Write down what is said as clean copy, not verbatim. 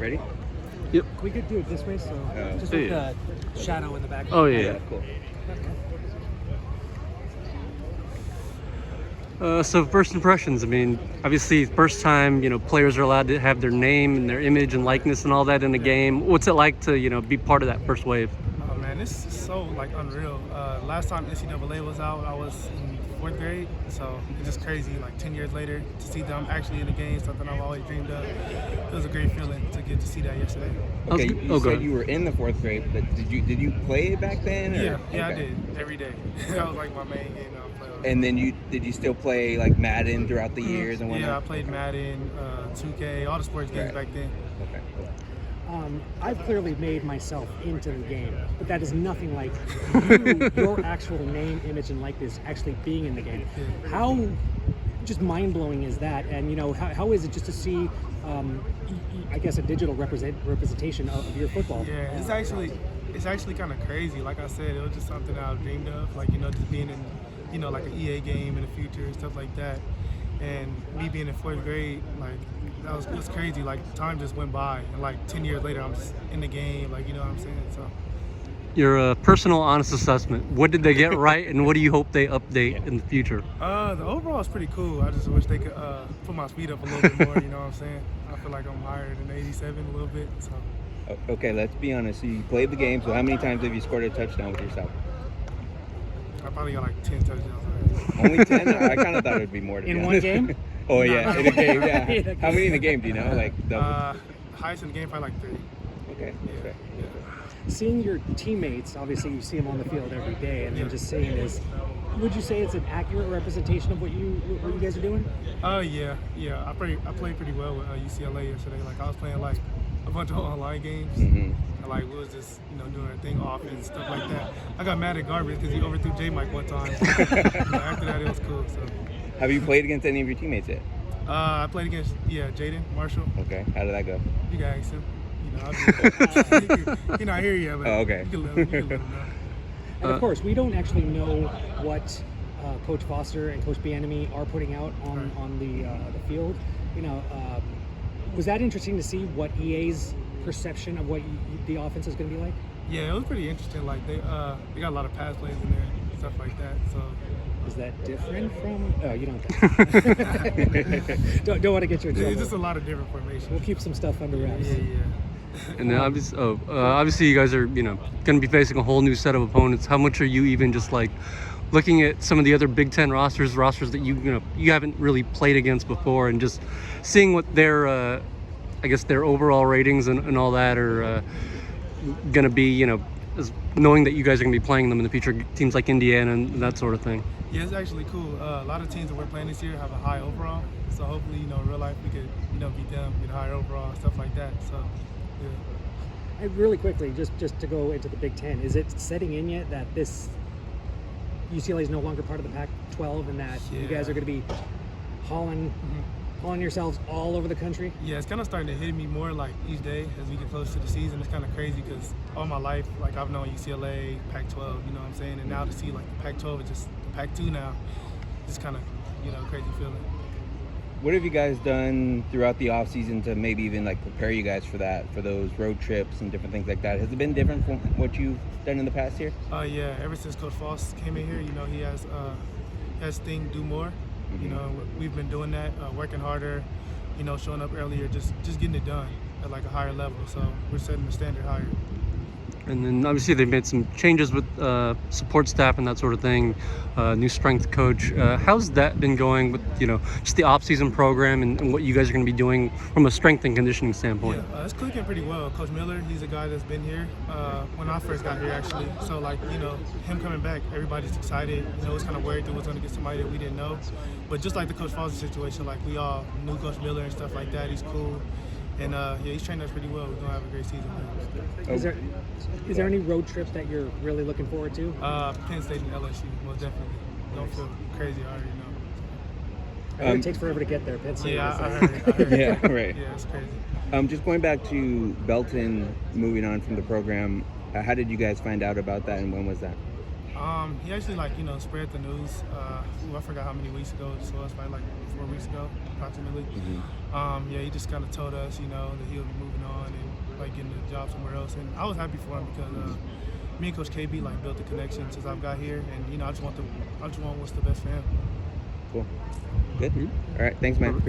Ready? Yep. We could do it this way, so just with the shadow in the back. Oh, yeah. Cool. So first impressions, I mean, obviously first time, players are allowed to have their name and their image and likeness and all that in a game. What's it like to, be part of that first wave? Oh man, this is so unreal. Last time NCAA was out, I was in 4th grade, so it's just crazy. 10 years later, to see them actually in the game, something I've always dreamed of. It was a great feeling to get to see that yesterday. Okay, you said you were in the 4th grade, but did you play back then? Or? Yeah, okay. I did every day. That was my main game that I played. And then did you still play Madden throughout the years and whatnot? Yeah, I played Madden, 2K, all the sports games back then. Okay. I've clearly made myself into the game, but that is nothing like your actual name, image, and likeness actually being in the game. How just mind-blowing is that? And how is it just to see, I guess, a digital representation of your football? Yeah, it's actually kind of crazy. Like I said, it was just something that I dreamed of. Just being in, like an EA game in the future and stuff like that. And me being in 4th grade, it was crazy. Time just went by, and 10 years later, I'm just in the game. You know what I'm saying? So. Your personal, honest assessment. What did they get right, and what do you hope they update in the future? The overall is pretty cool. I just wish they could put my speed up a little bit more. You know what I'm saying? I feel like I'm higher than 87 a little bit. So. Okay, let's be honest. So you played the game. So how many times have you scored a touchdown with yourself? I probably got 10 touchdowns already. Only 10? I kind of thought it would be more. To be In honest. one game? Oh yeah, in a game. Yeah. How many in a game? Do you know? Highest in the game, probably 3. Okay. Yeah. Seeing your teammates, obviously you see them on the field every day, and then just seeing this, would you say it's an accurate representation of what you guys are doing? Yeah. I played pretty well with UCLA yesterday. I was playing a bunch of online games. Mm-hmm. And we was just doing our thing off and stuff like that. I got mad at Garbage because he overthrew J-Mike one time. After that, it was cool. So. Have you played against any of your teammates yet? I played against Jaden Marshall. Okay. How did that go? You can ask him. He's not here yet, but okay. you can let him know. And of course, we don't actually know what Coach Foster and Coach Bieniemy are putting out on the field. Was that interesting to see what EA's perception of what the offense is going to be like? Yeah, it was pretty interesting. They got a lot of pass plays in there, and stuff like that. So. Is that different from? Oh, you don't want to get you in trouble. It's just a lot of different formations. We'll keep some stuff under wraps. Yeah. And then obviously you guys are, going to be facing a whole new set of opponents. How much are you even just looking at some of the other Big Ten rosters that you haven't really played against before, and just seeing what their, I guess their overall ratings and all that are going to be, knowing that you guys are going to be playing them in the future, teams like Indiana and that sort of thing. Yeah, it's actually cool. A lot of teams that we're playing this year have a high overall, so hopefully, in real life we could, beat them, get a higher overall and stuff like that. So, yeah. And really quickly, just to go into the Big Ten, is it setting in yet that this UCLA is no longer part of the Pac-12 and that you guys are going to be hauling yourselves all over the country? Yeah, it's kind of starting to hit me more each day as we get closer to the season. It's kind of crazy because all my life, I've known UCLA, Pac-12, you know what I'm saying? And now to see the Pac-12 is just the Pac-2 now, it's kind of, crazy feeling. What have you guys done throughout the off season to maybe even prepare you guys for those road trips and different things like that? Has it been different from what you've done in the past year? Yeah, ever since Coach Foss came in here, he has thing do more. We've been doing that, working harder, showing up earlier, just getting it done at a higher level. So we're setting the standard higher. And then obviously they've made some changes with support staff and that sort of thing. New strength coach. How's that been going with just the off-season program and what you guys are going to be doing from a strength and conditioning standpoint? Yeah, it's clicking pretty well. Coach Miller, he's a guy that's been here when I first got here actually. So him coming back, everybody's excited. It's kind of worried that we're going to get somebody that we didn't know. But just like the Coach Foster situation, we all knew Coach Miller and stuff like that. He's cool. And he's trained us pretty well. We're gonna have a great season. Is there any road trips that you're really looking forward to? Penn State and LSU, most definitely. Don't feel crazy, I already know. It takes forever to get there. Penn State. Yeah, I heard. Yeah, right. Yeah, it's crazy. Just going back to Belton, moving on from the program, how did you guys find out about that, and when was that? He actually spread the news. I forgot how many weeks ago this was, probably 4 weeks ago, approximately. Mm-hmm. Yeah, he just kind of told us, that he'll be moving on, like getting a job somewhere else. And I was happy for him because me and Coach KB like built the connection since I've got here, and I just want what's the best for him. Cool. Good. All right. Thanks, man.